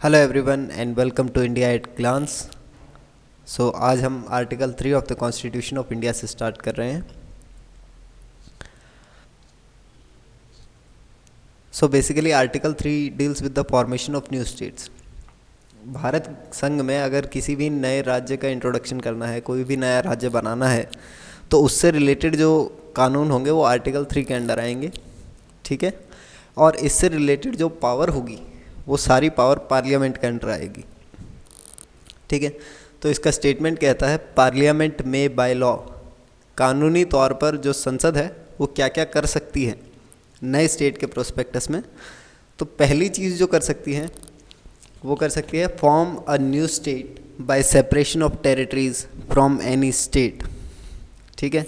Hello everyone and welcome to India at glance. आज हम article 3 of the constitution of India से start कर रहे हैं। Basically article 3 deals with the formation of new states. Bharat संघ में अगर किसी भी नए राज्य का इंट्रोडक्शन करना है, कोई भी नया राज्य बनाना है, तो उससे रिलेटेड जो कानून होंगे वो आर्टिकल 3 के अंडर आएंगे। ठीक है। और इससे रिलेटेड जो पावर होगी वो सारी पावर पार्लियामेंट के अंडर आएगी। ठीक है। तो इसका स्टेटमेंट कहता है पार्लियामेंट में बाय लॉ, कानूनी तौर पर जो संसद है वो क्या क्या कर सकती है नए स्टेट के प्रोस्पेक्टस में। तो पहली चीज़ जो कर सकती है वो कर सकती है form a new state by separation of territories from any state. ठीक है।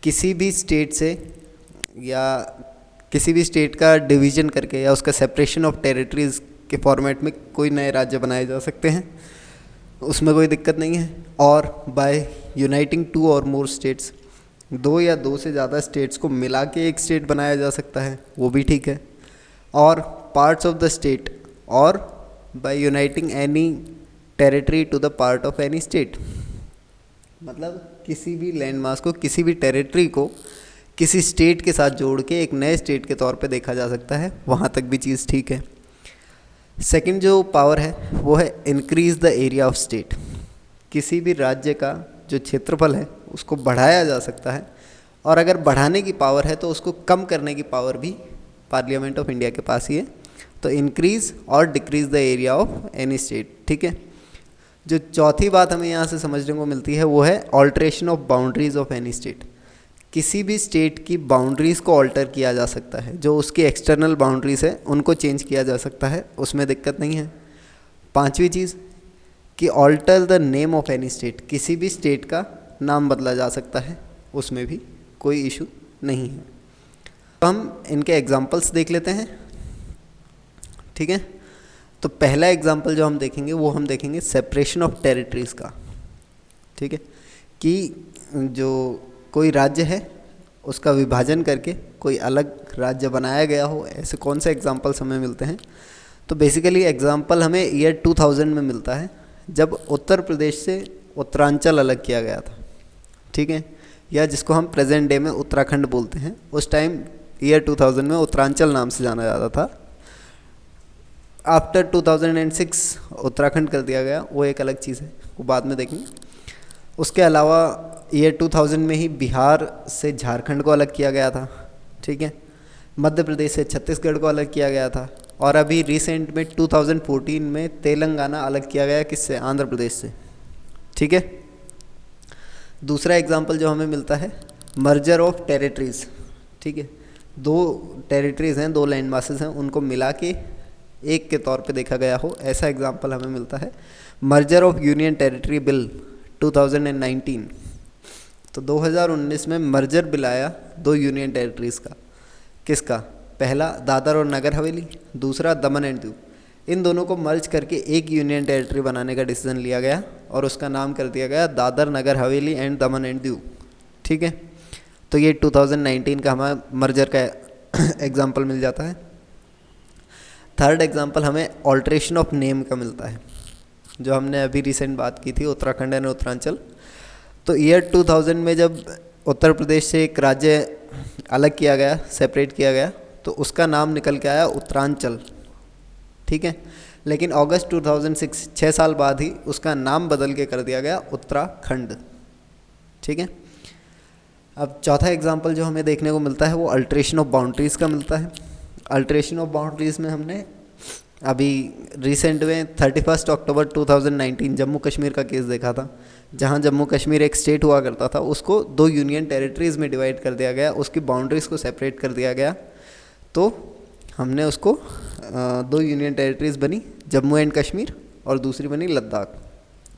किसी भी स्टेट से या किसी भी स्टेट का डिवीज़न करके या उसका सेपरेशन ऑफ टेरिटरीज़ के फॉर्मेट में कोई नए राज्य बनाए जा सकते हैं, उसमें कोई दिक्कत नहीं है। और बाय यूनाइटिंग टू और मोर स्टेट्स, दो या दो से ज़्यादा स्टेट्स को मिला के एक स्टेट बनाया जा सकता है, वो भी ठीक है। और पार्ट्स ऑफ द स्टेट, और by uniting any territory to the part of any state, मतलब किसी भी लैंड मास को, किसी भी टेरिटरी को किसी स्टेट के साथ जोड़ के एक नए स्टेट के तौर पे देखा जा सकता है, वहाँ तक भी चीज़ ठीक है। सेकंड जो पावर है वो है increase the area of state. किसी भी राज्य का जो क्षेत्रफल है उसको बढ़ाया जा सकता है, और अगर बढ़ाने की पावर है तो उसको कम करने की पावर भी पार्लियामेंट ऑफ इंडिया के पास ही है। तो इंक्रीज़ और decrease the area of any state. ठीक है। जो चौथी बात हमें यहाँ से समझने को मिलती है वो है alteration of boundaries of any state. किसी भी स्टेट की बाउंड्रीज़ को ऑल्टर किया जा सकता है, जो उसकी एक्सटर्नल बाउंड्रीज़ है उनको चेंज किया जा सकता है, उसमें दिक्कत नहीं है। पांचवी चीज़ कि alter the name of any state, किसी भी स्टेट का नाम बदला जा सकता है, उसमें भी कोई इशू नहीं है। तो हम इनके एग्जांपल्स देख लेते हैं। ठीक है। तो पहला एग्जांपल जो हम देखेंगे वो हम देखेंगे सेपरेशन ऑफ टेरिटरीज़ का। ठीक है। कि जो कोई राज्य है उसका विभाजन करके कोई अलग राज्य बनाया गया हो, ऐसे कौन से एग्जांपल्स हमें मिलते हैं। तो बेसिकली एग्जांपल हमें ईयर 2000 में मिलता है, जब उत्तर प्रदेश से उत्तरांचल अलग किया गया था। ठीक है। या जिसको हम प्रेजेंट डे में उत्तराखंड बोलते हैं, उस टाइम ईयर 2000 में उत्तरांचल नाम से जाना जाता था। आफ्टर 2006 उत्तराखंड कर दिया गया, वो एक अलग चीज़ है, वो बाद में देखेंगे। उसके अलावा ईयर 2000 में ही बिहार से झारखंड को अलग किया गया था। ठीक है। मध्य प्रदेश से छत्तीसगढ़ को अलग किया गया था, और अभी रिसेंट में 2014 में तेलंगाना अलग किया गया, किससे? आंध्र प्रदेश से। ठीक है। दूसरा एग्जांपल जो हमें मिलता है मर्जर ऑफ टेरिटरीज़। ठीक है। दो टेरिटरीज़ हैं, दो लैंड मासेस हैं, उनको मिला के एक के तौर पे देखा गया हो, ऐसा एग्जांपल हमें मिलता है merger of union territory bill 2019। तो 2019 में मर्जर बिल आया दो यूनियन टेरिटरीज़ का। किसका? पहला दादर और नगर हवेली, दूसरा दमन एंड दीव। इन दोनों को मर्ज करके एक यूनियन टेरिटरी बनाने का डिसीजन लिया गया, और उसका नाम कर दिया गया Dadar Nagar Haveli and Daman and Diu. ठीक है। तो ये 2019 का हमारा मर्जर का एग्जाम्पल मिल जाता है। थर्ड एग्जाम्पल हमें ऑल्ट्रेशन ऑफ नेम का मिलता है, जो हमने अभी रिसेंट बात की थी, उत्तराखंड एंड उत्तरांचल। तो ईयर 2000 में जब उत्तर प्रदेश से एक राज्य अलग किया गया, सेपरेट किया गया, तो उसका नाम निकल के आया उत्तरांचल। ठीक है। लेकिन अगस्त 2006, 6 साल बाद ही उसका नाम बदल के कर दिया गया उत्तराखंड। ठीक है। अब चौथा एग्जाम्पल जो हमें देखने को मिलता है वो अल्ट्रेशन ऑफ बाउंड्रीज़ का मिलता है। अल्ट्रेशन ऑफ बाउंड्रीज़ में हमने अभी रिसेंट में 31 अक्टूबर 2019 जम्मू कश्मीर का केस देखा था, जहां जम्मू कश्मीर एक स्टेट हुआ करता था, उसको दो यूनियन टेरिटरीज़ में डिवाइड कर दिया गया, उसकी बाउंड्रीज़ को सेपरेट कर दिया गया। तो हमने उसको दो यूनियन टेरिटरीज़ बनी, जम्मू एंड कश्मीर, और दूसरी बनी लद्दाख।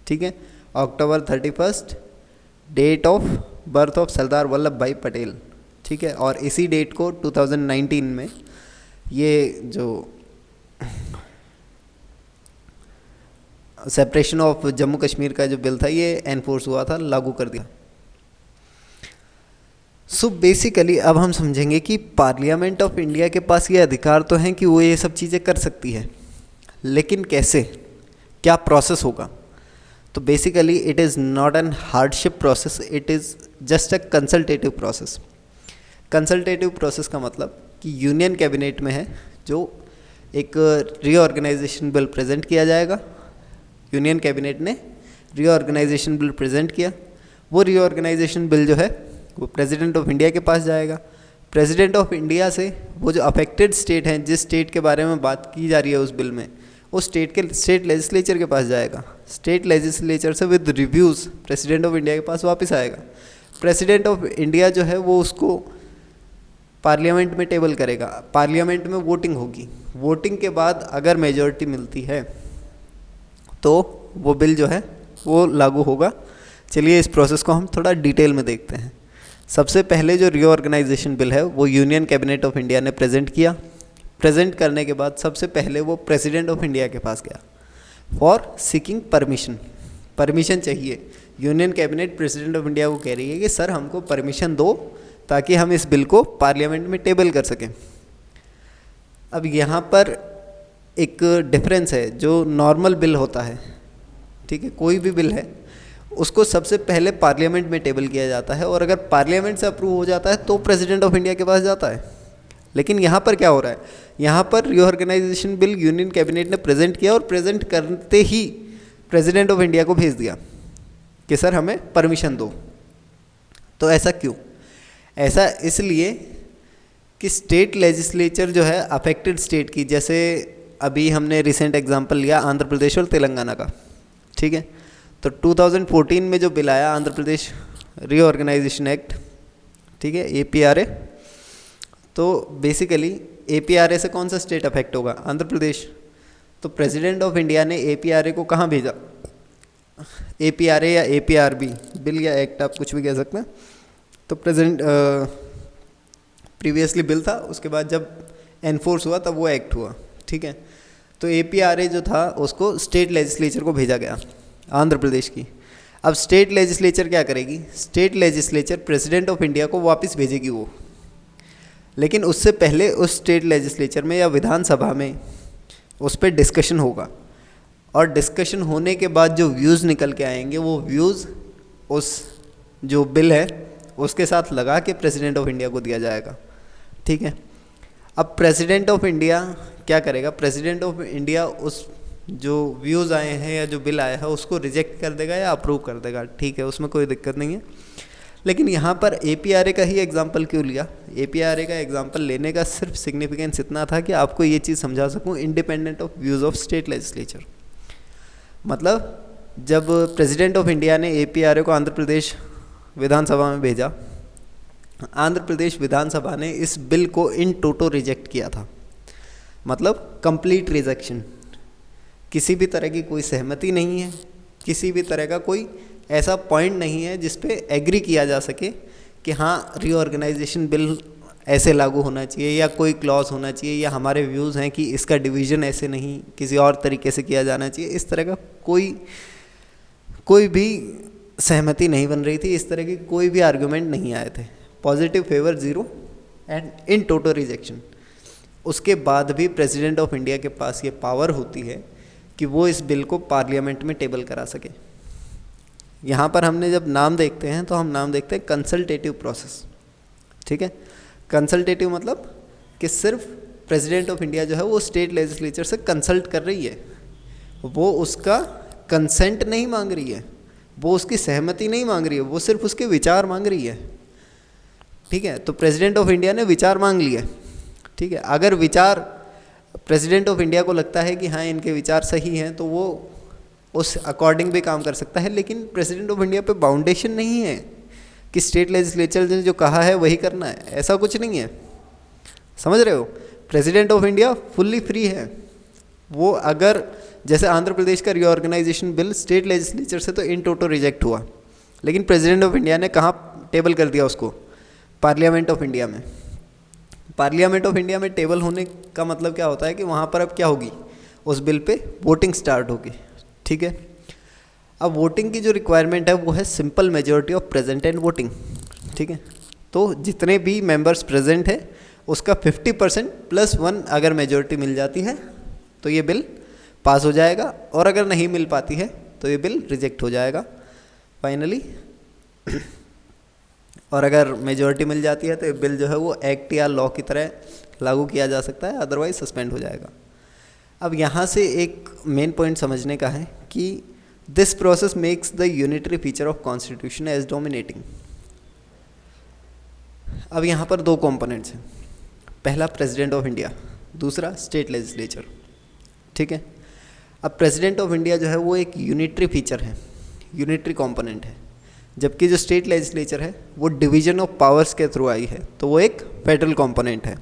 ठीक है। अक्टूबर 31 date of birth of Sardar Vallabh भाई पटेल। ठीक है। और इसी डेट को 2019 में ये जो सेपरेशन ऑफ जम्मू कश्मीर का जो बिल था ये एनफोर्स हुआ था, लागू कर दिया। बेसिकली अब हम समझेंगे कि पार्लियामेंट ऑफ इंडिया के पास ये अधिकार तो हैं कि वो ये सब चीज़ें कर सकती है, लेकिन कैसे, क्या प्रोसेस होगा? तो basically it is not an hardship process, it is just a consultative process. Consultative process का मतलब कि यूनियन कैबिनेट में है जो एक रीऑर्गेनाइजेशन बिल प्रेजेंट किया जाएगा। यूनियन कैबिनेट ने रीऑर्गेनाइजेशन बिल प्रेजेंट किया, वो रीऑर्गेनाइजेशन बिल जो है वो प्रेसिडेंट ऑफ इंडिया के पास जाएगा। प्रेसिडेंट ऑफ इंडिया से वो जो अफेक्टेड स्टेट हैं, जिस स्टेट के बारे में बात की जा रही है उस बिल में, उस स्टेट लेजिस्लेचर के पास जाएगा। स्टेट लेजिस्लेचर से with reviews president of India के पास वापस आएगा। प्रेसिडेंट ऑफ इंडिया जो है वो उसको पार्लियामेंट में टेबल करेगा, पार्लियामेंट में वोटिंग होगी, वोटिंग के बाद अगर मेजॉरिटी मिलती है तो वो बिल जो है वो लागू होगा। चलिए इस प्रोसेस को हम थोड़ा डिटेल में देखते हैं। सबसे पहले जो रीऑर्गेनाइजेशन बिल है वो यूनियन कैबिनेट ऑफ इंडिया ने प्रेजेंट किया। प्रेजेंट करने के बाद सबसे पहले वो प्रेसिडेंट ऑफ इंडिया के पास गया फॉर सीकिंग परमिशन चाहिए। Union cabinet president of India को कह रही है कि सर हमको परमिशन दो ताकि हम इस बिल को पार्लियामेंट में टेबल कर सकें। अब यहाँ पर एक डिफरेंस है, जो नॉर्मल बिल होता है, ठीक है, कोई भी बिल है उसको सबसे पहले पार्लियामेंट में टेबल किया जाता है और अगर पार्लियामेंट से अप्रूव हो जाता है तो प्रेसिडेंट ऑफ इंडिया के पास जाता है। लेकिन यहाँ पर क्या हो रहा है, यहाँ पर रीऑर्गेनाइजेशन बिल यूनियन कैबिनेट ने प्रेजेंट किया और प्रेजेंट करते ही प्रेसिडेंट ऑफ इंडिया को भेज दिया कि सर हमें परमिशन दो। तो ऐसा क्यों? ऐसा इसलिए कि स्टेट लेजिस्लेचर जो है अफेक्टेड स्टेट की, जैसे अभी हमने रिसेंट एग्जांपल लिया आंध्र प्रदेश और तेलंगाना का, ठीक है, तो 2014 में जो बिल आया आंध्र प्रदेश रीऑर्गेनाइजेशन एक्ट, ठीक है, APRA, तो बेसिकली APRA से कौन सा स्टेट अफेक्ट होगा? आंध्र प्रदेश। तो प्रेसिडेंट ऑफ इंडिया ने APRA को कहाँ भेजा? APRA या APRB, बिल या एक्ट आप कुछ भी कह सकते हैं। तो प्रीवियसली बिल था, उसके बाद जब एनफोर्स हुआ तब वो एक्ट हुआ, ठीक है। तो APRA जो था उसको स्टेट लेजिस्लेचर को भेजा गया, आंध्र प्रदेश की। अब स्टेट लेजिस्लेचर क्या करेगी? State legislature president of India को वापस भेजेगी वो, लेकिन उससे पहले उस स्टेट लेजिस्लेचर में या विधानसभा में उस पर डिस्कशन होगा और डिस्कशन होने के बाद जो व्यूज़ निकल के आएंगे वो व्यूज़ उस जो बिल है उसके साथ लगा के प्रेसिडेंट ऑफ इंडिया को दिया जाएगा, ठीक है। अब प्रेसिडेंट ऑफ इंडिया क्या करेगा? प्रेसिडेंट ऑफ इंडिया उस जो व्यूज़ आए हैं या जो बिल आया है उसको रिजेक्ट कर देगा या अप्रूव कर देगा, ठीक है, उसमें कोई दिक्कत नहीं है। लेकिन यहाँ पर APRA का ही एग्जांपल क्यों लिया? APRA का एग्जांपल लेने का सिर्फ सिग्निफिकेंस इतना था कि आपको ये चीज़ समझा सकूँ, independent of views of state legislature. मतलब जब प्रेसिडेंट ऑफ इंडिया ने APRA को आंध्र प्रदेश विधानसभा में भेजा, आंध्र प्रदेश विधानसभा ने इस बिल को इन टोटो रिजेक्ट किया था, मतलब कंप्लीट रिजेक्शन। किसी भी तरह की कोई सहमति नहीं है, किसी भी तरह का कोई ऐसा पॉइंट नहीं है जिस पे एग्री किया जा सके कि हाँ रीऑर्गेनाइजेशन बिल ऐसे लागू होना चाहिए या कोई क्लॉज होना चाहिए या हमारे व्यूज़ हैं कि इसका डिवीज़न ऐसे नहीं किसी और तरीके से किया जाना चाहिए। इस तरह का कोई भी सहमति नहीं बन रही थी, इस तरह की कोई भी आर्गूमेंट नहीं आए थे। Positive favour 0 and in total rejection. उसके बाद भी प्रेसिडेंट ऑफ इंडिया के पास ये पावर होती है कि वो इस बिल को पार्लियामेंट में टेबल करा सके। यहाँ पर हमने जब नाम देखते हैं तो हम नाम देखते हैं कंसल्टेटिव प्रोसेस, ठीक है। कंसल्टेटिव मतलब कि सिर्फ प्रेसिडेंट ऑफ इंडिया जो है वो स्टेट लेजिस्लेचर से कंसल्ट कर रही है, वो उसका कंसेंट नहीं मांग रही है, वो उसकी सहमति नहीं मांग रही है, वो सिर्फ उसके विचार मांग रही है, ठीक है। तो प्रेसिडेंट ऑफ इंडिया ने विचार मांग लिए, ठीक है। अगर विचार प्रेसिडेंट ऑफ इंडिया को लगता है कि हाँ इनके विचार सही हैं तो वो उस अकॉर्डिंग भी काम कर सकता है, लेकिन प्रेसिडेंट ऑफ इंडिया पे बाउंडेशन नहीं है कि स्टेट लेजिस्लेचर ने जो कहा है वही करना है, ऐसा कुछ नहीं है, समझ रहे हो। President of India fully free है। वो अगर जैसे आंध्र प्रदेश का रीऑर्गेनाइजेशन बिल स्टेट लेजिस्लेचर से तो इन टोटो रिजेक्ट हुआ, लेकिन प्रेसिडेंट ऑफ इंडिया ने कहाँ टेबल कर दिया उसको? पार्लियामेंट ऑफ इंडिया में। पार्लियामेंट ऑफ इंडिया में टेबल होने का मतलब क्या होता है कि वहाँ पर अब क्या होगी? उस बिल पे वोटिंग स्टार्ट होगी, ठीक है। अब वोटिंग की जो रिक्वायरमेंट है वो है simple majority of present and voting, ठीक है। तो जितने भी मेंबर्स प्रेजेंट है उसका 50% +1 अगर मेजॉरिटी मिल जाती है तो ये बिल पास हो जाएगा, और अगर नहीं मिल पाती है तो ये बिल रिजेक्ट हो जाएगा फाइनली। और अगर मेजॉरिटी मिल जाती है तो ये बिल जो है वो एक्ट या लॉ की तरह लागू किया जा सकता है, अदरवाइज सस्पेंड हो जाएगा। अब यहाँ से एक मेन पॉइंट समझने का है कि this process makes the unitary feature of constitution as dominating. अब यहाँ पर दो कंपोनेंट्स हैं, पहला प्रेसिडेंट ऑफ इंडिया, दूसरा स्टेट लेजिस्लेचर, ठीक है। अब प्रेसिडेंट ऑफ इंडिया जो है वो एक यूनिटरी फीचर है, यूनिटरी कंपोनेंट है, जबकि जो स्टेट लेजिस्लेचर है वो डिवीजन ऑफ पावर्स के थ्रू आई है, तो वो एक फेडरल कंपोनेंट है।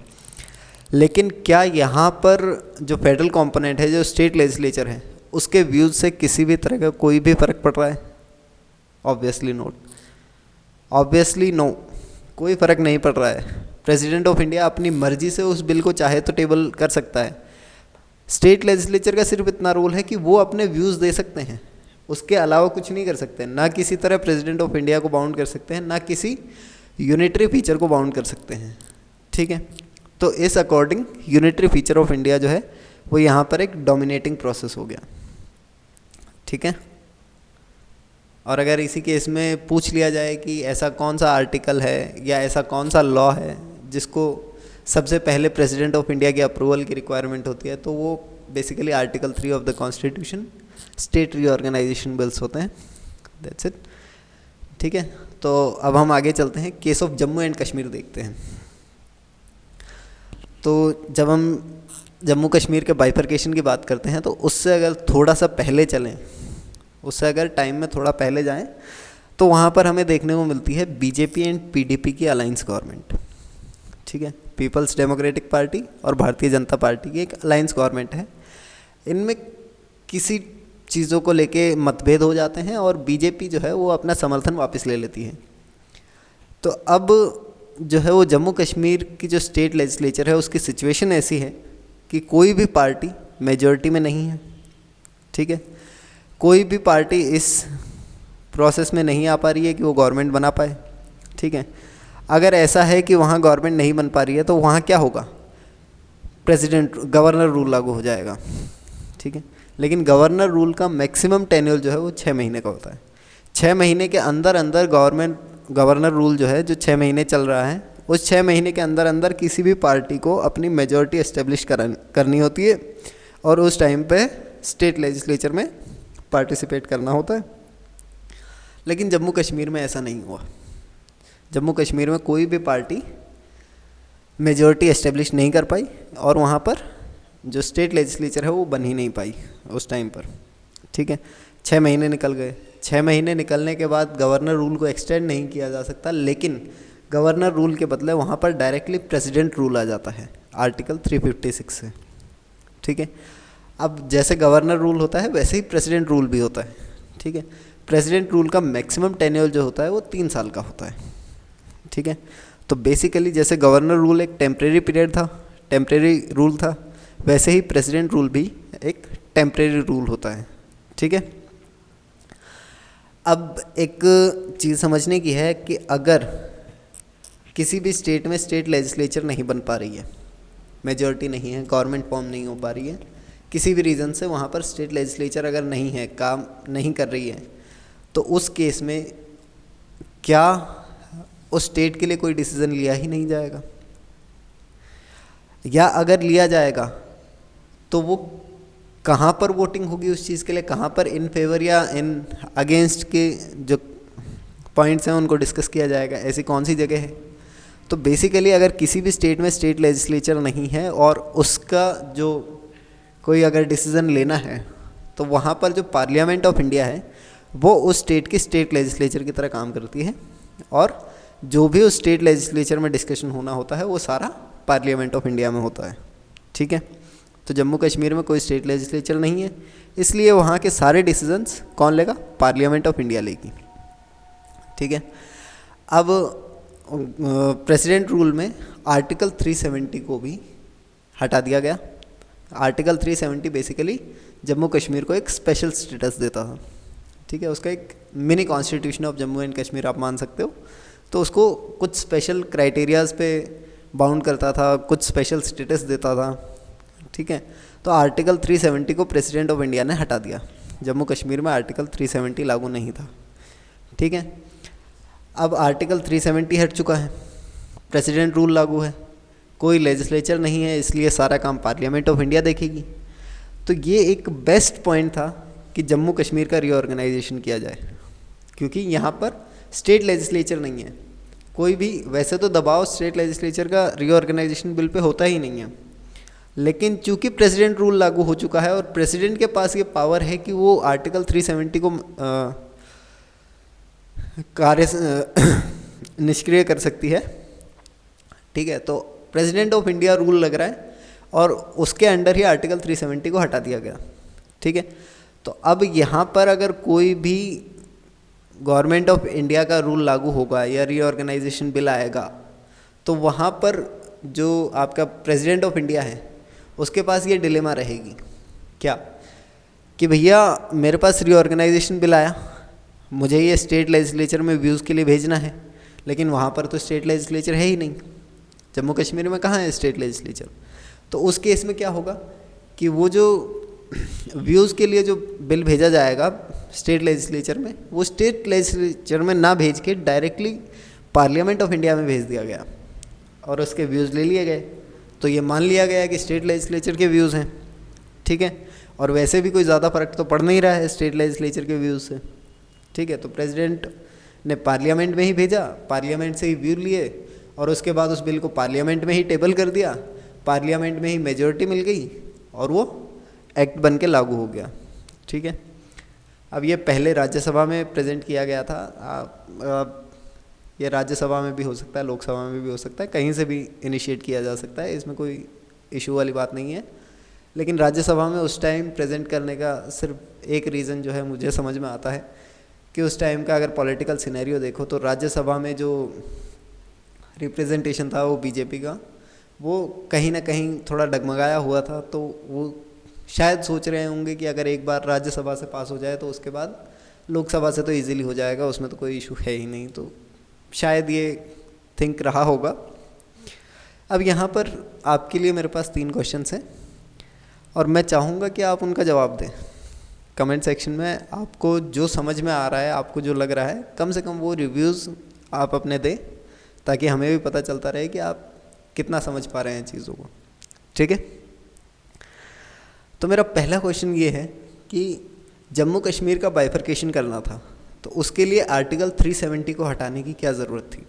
लेकिन क्या यहाँ पर जो फेडरल कंपोनेंट है, जो स्टेट लेजिस्लेचर है, उसके व्यूज़ से किसी भी तरह का कोई भी फ़र्क पड़ रहा है? ऑब्वियसली नोट, ऑब्वियसली नो, कोई फ़र्क नहीं पड़ रहा है। प्रेसिडेंट ऑफ इंडिया अपनी मर्जी से उस बिल को चाहे तो टेबल कर सकता है। स्टेट लेजिस्लेचर का सिर्फ इतना रोल है कि वो अपने व्यूज़ दे सकते हैं, उसके अलावा कुछ नहीं कर सकते। ना किसी तरह प्रेसिडेंट ऑफ इंडिया को बाउंड कर सकते हैं, ना किसी यूनिटरी फीचर को बाउंड कर सकते हैं, ठीक है। तो इस according unitary feature of India जो है वो यहाँ पर एक डोमिनेटिंग प्रोसेस हो गया, ठीक है। और अगर इसी केस में पूछ लिया जाए कि ऐसा कौन सा आर्टिकल है या ऐसा कौन सा लॉ है जिसको सबसे पहले प्रेसिडेंट ऑफ इंडिया की अप्रूवल की रिक्वायरमेंट होती है, तो वो basically article 3 of the constitution, state reorganisation bills होते हैं, दैट्स इट, ठीक है। तो अब हम आगे चलते हैं, case of Jammu and Kashmir देखते हैं। तो जब हम जम्मू कश्मीर के बाइफर्केशन की बात करते हैं तो उससे अगर थोड़ा सा पहले चलें, उससे अगर टाइम में थोड़ा पहले जाएं, तो वहाँ पर हमें देखने को मिलती है बीजेपी एंड पीडीपी की अलायंस गवर्नमेंट, ठीक है। पीपल्स डेमोक्रेटिक पार्टी और भारतीय जनता पार्टी की एक अलायंस गवर्नमेंट है। इनमें किसी चीज़ों को लेके मतभेद हो जाते हैं और बीजेपी जो है वो अपना समर्थन वापस ले लेती है। तो अब जो है वो जम्मू कश्मीर की जो स्टेट लेजिस्लेचर है उसकी सिचुएशन ऐसी है कि कोई भी पार्टी मेजॉरिटी में नहीं है, ठीक है। कोई भी पार्टी इस प्रोसेस में नहीं आ पा रही है कि वो गवर्नमेंट बना पाए, ठीक है। अगर ऐसा है कि वहाँ गवर्नमेंट नहीं बन पा रही है तो वहाँ क्या होगा? प्रेसिडेंट गवर्नर रूल लागू हो जाएगा, ठीक है। लेकिन गवर्नर रूल का मैक्सिमम टेन्योर जो है वो 6 महीने का होता है। 6 महीने के अंदर अंदर गवर्नर रूल जो है जो 6 महीने चल रहा है, उस 6 महीने के अंदर अंदर किसी भी पार्टी को अपनी मेजॉरिटी एस्टेब्लिश करनी होती है और उस टाइम पे स्टेट लेजिस्लेचर में पार्टिसिपेट करना होता है। लेकिन जम्मू कश्मीर में ऐसा नहीं हुआ। जम्मू कश्मीर में कोई भी पार्टी मेजॉरिटी एस्टेब्लिश नहीं कर पाई और वहाँ पर जो स्टेट लेजिस्लेचर है वो बन ही नहीं पाई उस टाइम पर, ठीक है। 6 महीने निकल गए। 6 महीने निकलने के बाद गवर्नर रूल को एक्सटेंड नहीं किया जा सकता, लेकिन गवर्नर रूल के बदले वहाँ पर डायरेक्टली प्रेसिडेंट रूल आ जाता है आर्टिकल 356 से, ठीक है। अब जैसे गवर्नर रूल होता है वैसे ही प्रेसिडेंट रूल भी होता है, ठीक है। प्रेसिडेंट रूल का मैक्सिमम टेन्योर जो होता है वो 3 साल का होता है, ठीक है। तो बेसिकली जैसे गवर्नर रूल एक टेम्परेरी पीरियड था, टेम्परेरी रूल था, वैसे ही प्रेसिडेंट रूल भी एक टेम्परेरी रूल होता है, ठीक है। अब एक चीज़ समझने की है कि अगर किसी भी स्टेट में स्टेट लेजिस्लेचर नहीं बन पा रही है, मेजॉरिटी नहीं है, गवर्नमेंट फॉर्म नहीं हो पा रही है, किसी भी रीज़न से वहाँ पर स्टेट लेजिस्लेचर अगर नहीं है, काम नहीं कर रही है, तो उस केस में क्या उस स्टेट के लिए कोई डिसीज़न लिया ही नहीं जाएगा? या अगर लिया जाएगा तो वो कहाँ पर वोटिंग होगी उस चीज़ के लिए, कहाँ पर इन फेवर या इन अगेंस्ट के जो पॉइंट्स हैं उनको डिस्कस किया जाएगा, ऐसी कौन सी जगह है? तो बेसिकली अगर किसी भी स्टेट में स्टेट लेजिस्लेचर नहीं है और उसका जो कोई अगर डिसीज़न लेना है तो वहाँ पर जो पार्लियामेंट ऑफ इंडिया है वो उस स्टेट की स्टेट लेजिस्लेचर की तरह काम करती है और जो भी उस स्टेट लेजिस्लेचर में डिस्कशन होना होता है वो सारा पार्लियामेंट ऑफ इंडिया में होता है, ठीक है। तो जम्मू कश्मीर में कोई स्टेट लेजिस्लेचर नहीं है, इसलिए वहाँ के सारे डिसीजंस कौन लेगा? पार्लियामेंट ऑफ इंडिया लेगी, ठीक है। अब प्रेसिडेंट रूल में आर्टिकल 370 को भी हटा दिया गया। आर्टिकल 370 बेसिकली जम्मू कश्मीर को एक स्पेशल स्टेटस देता था, ठीक है। उसका एक mini constitution of Jammu and Kashmir आप मान सकते हो। तो उसको कुछ स्पेशल क्राइटेरियाज़ पे बाउंड करता था, कुछ स्पेशल स्टेटस देता था, ठीक है। तो आर्टिकल 370 को प्रेसिडेंट ऑफ इंडिया ने हटा दिया, जम्मू कश्मीर में आर्टिकल 370 लागू नहीं था, ठीक है। अब आर्टिकल 370 हट चुका है, प्रेसिडेंट रूल लागू है, कोई लेजिस्लेचर नहीं है, इसलिए सारा काम पार्लियामेंट ऑफ इंडिया देखेगी। तो ये एक बेस्ट पॉइंट था कि जम्मू कश्मीर का रीऑर्गेनाइजेशन किया जाए, क्योंकि यहाँ पर स्टेट लेजिस्लेचर नहीं है कोई भी। वैसे तो दबाव स्टेट लेजिस्लेचर का रीऑर्गेनाइजेशन बिल पे होता ही नहीं है, लेकिन चूंकि प्रेसिडेंट रूल लागू हो चुका है और प्रेसिडेंट के पास ये पावर है कि वो आर्टिकल 370 को कार्य निष्क्रिय कर सकती है, ठीक है। तो प्रेसिडेंट ऑफ इंडिया रूल लग रहा है और उसके अंडर ही आर्टिकल 370 को हटा दिया गया, ठीक है। तो अब यहाँ पर अगर कोई भी गवर्नमेंट ऑफ इंडिया का रूल लागू होगा या रीऑर्गेनाइजेशन बिल आएगा, तो वहाँ पर जो आपका प्रेसिडेंट ऑफ इंडिया है उसके पास ये डिलेमा रहेगी क्या, कि भैया मेरे पास रीऑर्गेनाइजेशन बिल आया, मुझे ये स्टेट लेजिस्लेचर में व्यूज़ के लिए भेजना है, लेकिन वहाँ पर तो स्टेट लेजिस्लेचर है ही नहीं, जम्मू कश्मीर में कहाँ है स्टेट लेजिस्लेचर। तो उस केस में क्या होगा कि वो जो व्यूज़ के लिए जो बिल भेजा जाएगा स्टेट लेजिस्लेचर में, वो स्टेट लेजिस्लेचर में ना भेज के डायरेक्टली पार्लियामेंट ऑफ इंडिया में भेज दिया गया और उसके व्यूज़ ले लिए गए। तो ये मान लिया गया कि स्टेट लेजिस्लेचर के व्यूज़ हैं, ठीक है। और वैसे भी कोई ज़्यादा फ़र्क तो पड़ नहीं रहा है स्टेट लेजिस्लेचर के व्यूज़ से, ठीक है। तो प्रेसिडेंट ने पार्लियामेंट में ही भेजा, पार्लियामेंट से ही व्यू लिए और उसके बाद उस बिल को पार्लियामेंट में ही टेबल कर दिया, पार्लियामेंट में ही मेजॉरिटी मिल गई और वो एक्ट बन के लागू हो गया, ठीक है। अब ये पहले राज्यसभा में प्रेजेंट किया गया था, ये राज्यसभा में भी हो सकता है, लोकसभा में भी हो सकता है, कहीं से भी इनिशिएट किया जा सकता है, इसमें कोई इशू वाली बात नहीं है। लेकिन राज्यसभा में उस टाइम प्रेजेंट करने का सिर्फ एक रीज़न जो है मुझे समझ में आता है कि उस टाइम का अगर पॉलिटिकल सिनेरियो देखो तो राज्यसभा में जो रिप्रेजेंटेशन था वो बीजेपी का, वो कहीं ना कहीं थोड़ा डगमगाया हुआ था। तो वो शायद सोच रहे होंगे कि अगर एक बार राज्यसभा से पास हो जाए तो उसके बाद लोकसभा से तो इजीली हो जाएगा, उसमें तो कोई इशू है ही नहीं, तो शायद ये थिंक रहा होगा। अब यहाँ पर आपके लिए मेरे पास 3 क्वेश्चंस हैं और मैं चाहूँगा कि आप उनका जवाब दें कमेंट सेक्शन में। आपको जो समझ में आ रहा है, आपको जो लग रहा है, कम से कम वो रिव्यूज़ आप अपने दें, ताकि हमें भी पता चलता रहे कि आप कितना समझ पा रहे हैं चीज़ों को, ठीक है। तो मेरा पहला क्वेश्चन ये है कि जम्मू कश्मीर का बाइफरकेशन करना था, तो उसके लिए आर्टिकल 370 को हटाने की क्या ज़रूरत थी।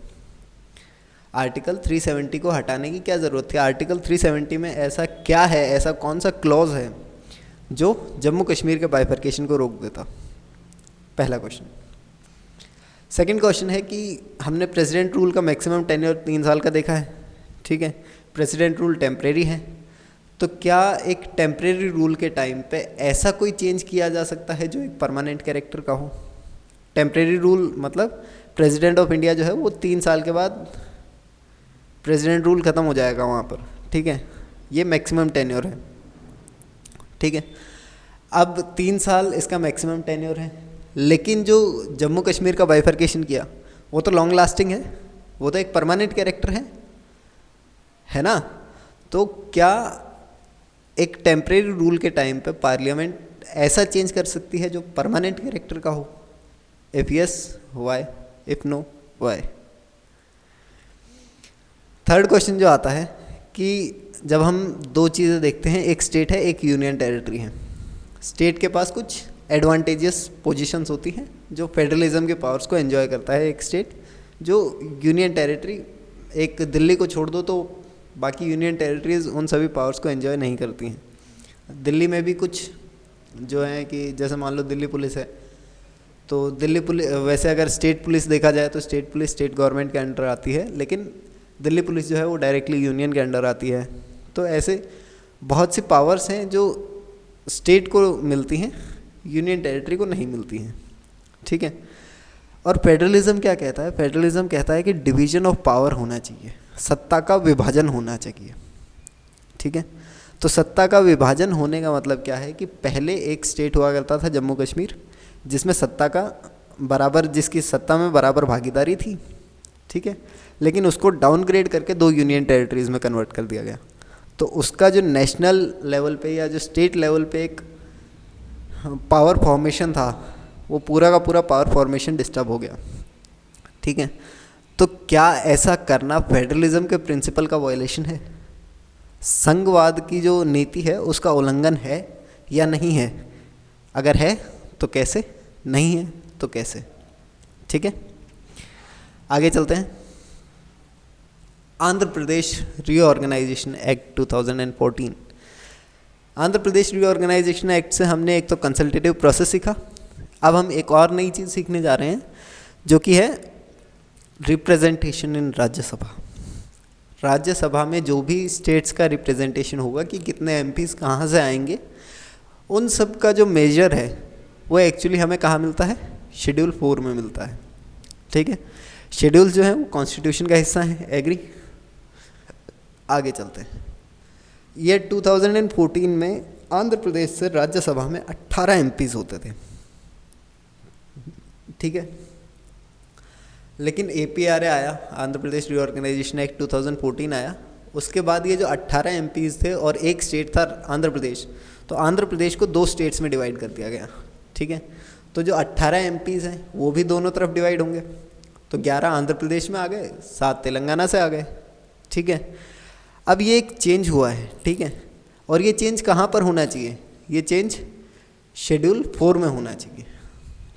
आर्टिकल 370 को हटाने की क्या ज़रूरत थी। आर्टिकल 370 में ऐसा क्या है, ऐसा कौन सा क्लॉज है जो जम्मू कश्मीर के बाइफरकेशन को रोक देता। पहला क्वेश्चन। सेकंड क्वेश्चन है कि हमने प्रेसिडेंट रूल का मैक्सिमम टेन्योर 3 साल का देखा है, ठीक है। प्रेसिडेंट रूल टेम्परेरी है, तो क्या एक टेम्परेरी रूल के टाइम पे ऐसा कोई चेंज किया जा सकता है जो एक परमानेंट कैरेक्टर का हो। टेम्परेरी रूल मतलब प्रेसिडेंट ऑफ इंडिया जो है वो 3 साल के बाद प्रेसिडेंट रूल ख़त्म हो जाएगा वहाँ पर, ठीक है। ये मैक्सिमम टेन्योर है, ठीक है। अब 3 साल इसका मैक्सिमम टेन्योर है, लेकिन जो जम्मू कश्मीर का बाइफरकेशन किया वो तो लॉन्ग लास्टिंग है, वो तो एक परमानेंट कैरेक्टर है ना। तो क्या एक टेम्परेरी रूल के टाइम पे पार्लियामेंट ऐसा चेंज कर सकती है जो परमानेंट कैरेक्टर का हो। If yes why, if no why. Third question जो आता है कि जब हम 2 चीज़ें देखते हैं, एक स्टेट है, एक यूनियन टेरिटरी है। स्टेट के पास कुछ एडवांटेजेस पोजीशंस होती हैं जो फेडरलिज्म के पावर्स को एंजॉय करता है एक स्टेट, जो यूनियन टेरिटरी, एक दिल्ली को छोड़ दो तो बाकी यूनियन टेरिटरीज उन सभी पावर्स को एंजॉय नहीं करती हैं। दिल्ली में भी कुछ जो है कि जैसे मान लो दिल्ली पुलिस है, तो दिल्ली पुलिस, वैसे अगर स्टेट पुलिस देखा जाए तो स्टेट पुलिस स्टेट गवर्नमेंट के अंडर आती है, लेकिन दिल्ली पुलिस जो है वो डायरेक्टली यूनियन के अंडर आती है। तो ऐसे बहुत सी पावर्स हैं जो स्टेट को मिलती हैं, यूनियन टेरिटरी को नहीं मिलती हैं, ठीक है। और फेडरलिज्म क्या कहता है, फेडरलिज्म कहता है कि डिवीजन ऑफ पावर होना चाहिए, सत्ता का विभाजन होना चाहिए, ठीक है। तो सत्ता का विभाजन होने का मतलब क्या है कि पहले एक स्टेट हुआ करता था जम्मू कश्मीर, जिसमें सत्ता का बराबर, जिसकी सत्ता में बराबर भागीदारी थी, ठीक है। लेकिन उसको डाउनग्रेड करके 2 यूनियन टेरिटरीज़ में कन्वर्ट कर दिया गया। तो उसका जो नेशनल लेवल पे या जो स्टेट लेवल पे एक पावर फॉर्मेशन था, वो पूरा का पूरा पावर फॉर्मेशन डिस्टर्ब हो गया। ठीक है, तो क्या ऐसा करना फेडरलिज्म के प्रिंसिपल का वायलेशन है? संघवाद की जो नीति है उसका उल्लंघन है या नहीं है? अगर है तो कैसे, नहीं है तो कैसे? ठीक है, आगे चलते हैं। Andhra Pradesh reorganisation act 2014। Andhra Pradesh reorganisation act से हमने एक तो कंसल्टेटिव प्रोसेस सीखा। अब हम एक और नई चीज़ सीखने जा रहे हैं जो कि है रिप्रेजेंटेशन इन राज्यसभा। राज्यसभा में जो भी स्टेट्स का रिप्रेजेंटेशन होगा कि कितने एमपीज कहाँ से आएंगे, उन सब का जो मेजर है वो एक्चुअली हमें कहाँ मिलता है? शेड्यूल 4 में मिलता है। ठीक है, शेड्यूल जो है वो कॉन्स्टिट्यूशन का हिस्सा है, एग्री। आगे चलते हैं। ये 2014 में आंध्र प्रदेश से राज्यसभा में 18 एमपीज होते थे। ठीक है, लेकिन APRA आया, आंध्र प्रदेश रीऑर्गेनाइजेशन एक्ट 2014 आया। उसके बाद ये जो 18 एमपीज थे और एक स्टेट था आंध्र प्रदेश, तो आंध्र प्रदेश को 2 स्टेट्स में डिवाइड कर दिया गया। ठीक है, तो जो 18 एमपीज हैं वो भी दोनों तरफ डिवाइड होंगे, तो 11 आंध्र प्रदेश में आ गए, 7 तेलंगाना से आ गए। ठीक है, अब ये एक चेंज हुआ है। ठीक है, और ये चेंज कहाँ पर होना चाहिए? ये चेंज शेड्यूल 4 में होना चाहिए।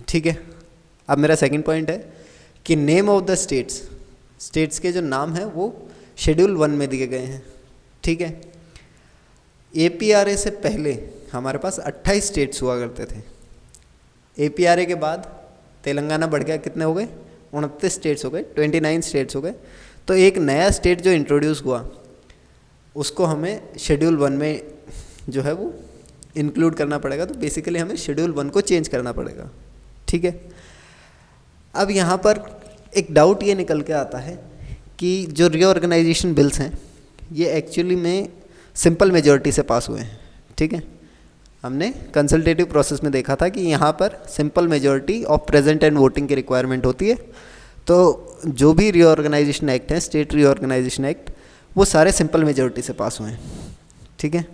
ठीक है, अब मेरा सेकंड पॉइंट है कि नेम ऑफ द स्टेट्स के जो नाम हैं वो शेड्यूल 1 में दिए गए हैं। ठीक है, APRA से पहले हमारे पास 28 स्टेट्स हुआ करते थे। APRA के बाद तेलंगाना बढ़ गया, कितने हो गए? 29 स्टेट्स हो गए, 29 स्टेट्स हो गए। तो एक नया स्टेट जो इंट्रोड्यूस हुआ उसको हमें शेड्यूल 1 में जो है वो इंक्लूड करना पड़ेगा। तो बेसिकली हमें शेड्यूल 1 को चेंज करना पड़ेगा। ठीक है, अब यहाँ पर एक डाउट ये निकल के आता है कि जो रीऑर्गेनाइजेशन बिल्स हैं ये एक्चुअली में सिंपल मेजॉरिटी से पास हुए हैं। ठीक है, हमने कंसल्टेटिव प्रोसेस में देखा था कि यहाँ पर simple majority of present and voting की रिक्वायरमेंट होती है। तो जो भी रीऑर्गेनाइजेशन एक्ट है, स्टेट रीऑर्गेनाइजेशन एक्ट, वो सारे सिंपल मेजॉरिटी से पास हुए हैं। ठीक है,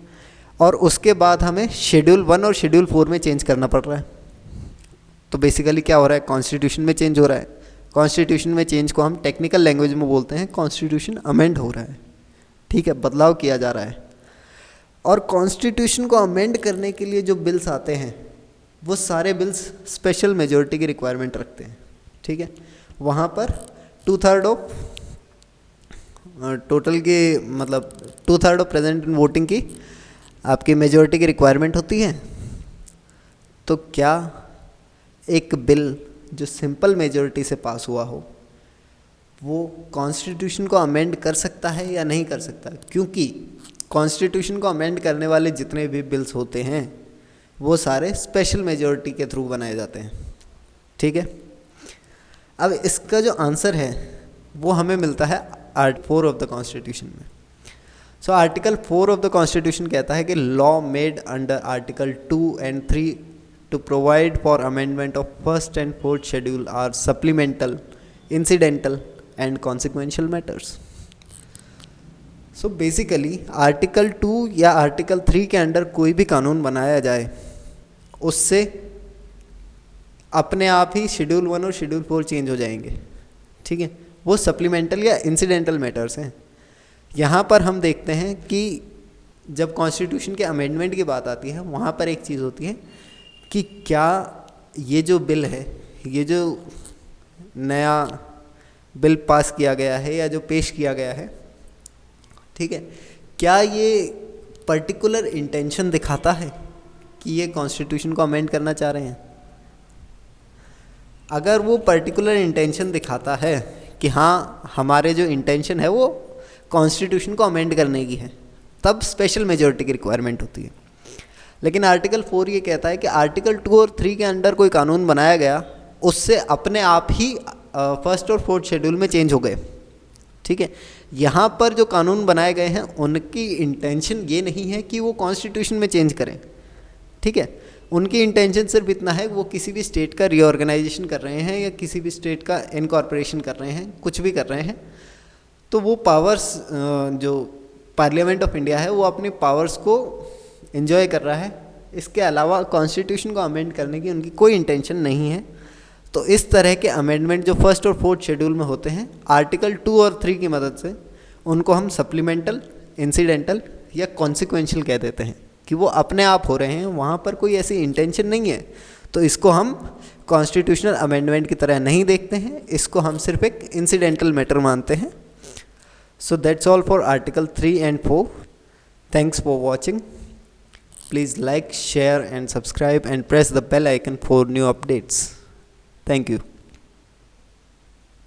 और उसके बाद हमें शेड्यूल 1 और शेड्यूल 4 में चेंज करना पड़ रहा है। तो बेसिकली क्या हो रहा है? कॉन्स्टिट्यूशन में चेंज हो रहा है। कॉन्स्टिट्यूशन में चेंज को हम टेक्निकल लैंग्वेज में बोलते हैं कॉन्स्टिट्यूशन अमेंड हो रहा है। ठीक है, बदलाव किया जा रहा है। और कॉन्स्टिट्यूशन को अमेंड करने के लिए जो बिल्स आते हैं वो सारे बिल्स स्पेशल मेजॉरिटी की रिक्वायरमेंट रखते हैं। ठीक है, वहाँ पर 2/3 ऑफ टोटल की मतलब 2/3 ऑफ प्रेजेंट इन वोटिंग की आपकी मेजॉरिटी की रिक्वायरमेंट होती है। तो क्या एक बिल जो सिंपल मेजॉरिटी से पास हुआ हो वो कॉन्स्टिट्यूशन को अमेंड कर सकता है या नहीं कर सकता? क्योंकि कॉन्स्टिट्यूशन को अमेंड करने वाले जितने भी बिल्स होते हैं वो सारे स्पेशल मेजॉरिटी के थ्रू बनाए जाते हैं। ठीक है, अब इसका जो आंसर है वो हमें मिलता है आर्टिकल 4 ऑफ द कॉन्स्टिट्यूशन में। So article 4 of the constitution कहता है कि law made under article 2 and 3 to provide for amendment of first and fourth schedule are supplemental, incidental and consequential matters. So basically article 2 या article 3 के under कोई भी कानून बनाया जाए उससे अपने आप ही शेड्यूल 1 और शेड्यूल 4 चेंज हो जाएंगे। ठीक है, वो सप्लीमेंटल या इंसिडेंटल मैटर्स हैं। यहाँ पर हम देखते हैं कि जब कॉन्स्टिट्यूशन के अमेंडमेंट की बात आती है वहाँ पर एक चीज़ होती है कि क्या ये जो बिल है, ये जो नया बिल पास किया गया है या जो पेश किया गया है, ठीक है, क्या ये पर्टिकुलर इंटेंशन दिखाता है कि ये कॉन्स्टिट्यूशन को अमेंड करना चाह रहे हैं? अगर वो पर्टिकुलर इंटेंशन दिखाता है कि हाँ हमारे जो इंटेंशन है वो कॉन्स्टिट्यूशन को अमेंड करने की है, तब स्पेशल मेजॉरिटी की रिक्वायरमेंट होती है। लेकिन आर्टिकल 4 ये कहता है कि आर्टिकल 2 और 3 के अंडर कोई कानून बनाया गया उससे अपने आप ही फर्स्ट और फोर्थ शेड्यूल में चेंज हो गए। ठीक है, यहाँ पर जो कानून बनाए गए हैं उनकी इंटेंशन ये नहीं है कि वो कॉन्स्टिट्यूशन में चेंज करें। ठीक है, उनकी इंटेंशन सिर्फ इतना है वो किसी भी स्टेट का रीऑर्गेनाइजेशन कर रहे हैं या किसी भी स्टेट का इनकॉर्पोरेशन कर रहे हैं, कुछ भी कर रहे हैं, तो वो पावर्स जो पार्लियामेंट ऑफ इंडिया है वो अपनी पावर्स को एंजॉय कर रहा है, इसके अलावा कॉन्स्टिट्यूशन को अमेंड करने की उनकी कोई इंटेंशन नहीं है। तो इस तरह के अमेंडमेंट जो फर्स्ट और फोर्थ शेड्यूल में होते हैं, आर्टिकल 2 और 3 की मदद से उनको हम सप्लीमेंटल, इंसिडेंटल या कॉन्सिक्वेंशियल कह देते हैं कि वो अपने आप हो रहे हैं, वहाँ पर कोई ऐसी इंटेंशन नहीं है। तो इसको हम कॉन्स्टिट्यूशनल अमेंडमेंट की तरह नहीं देखते हैं, इसको हम सिर्फ एक इंसिडेंटल मैटर मानते हैं। So that's all for article 3 and 4. Thanks for watching. Please like, share and subscribe and press the bell icon for new updates. Thank you.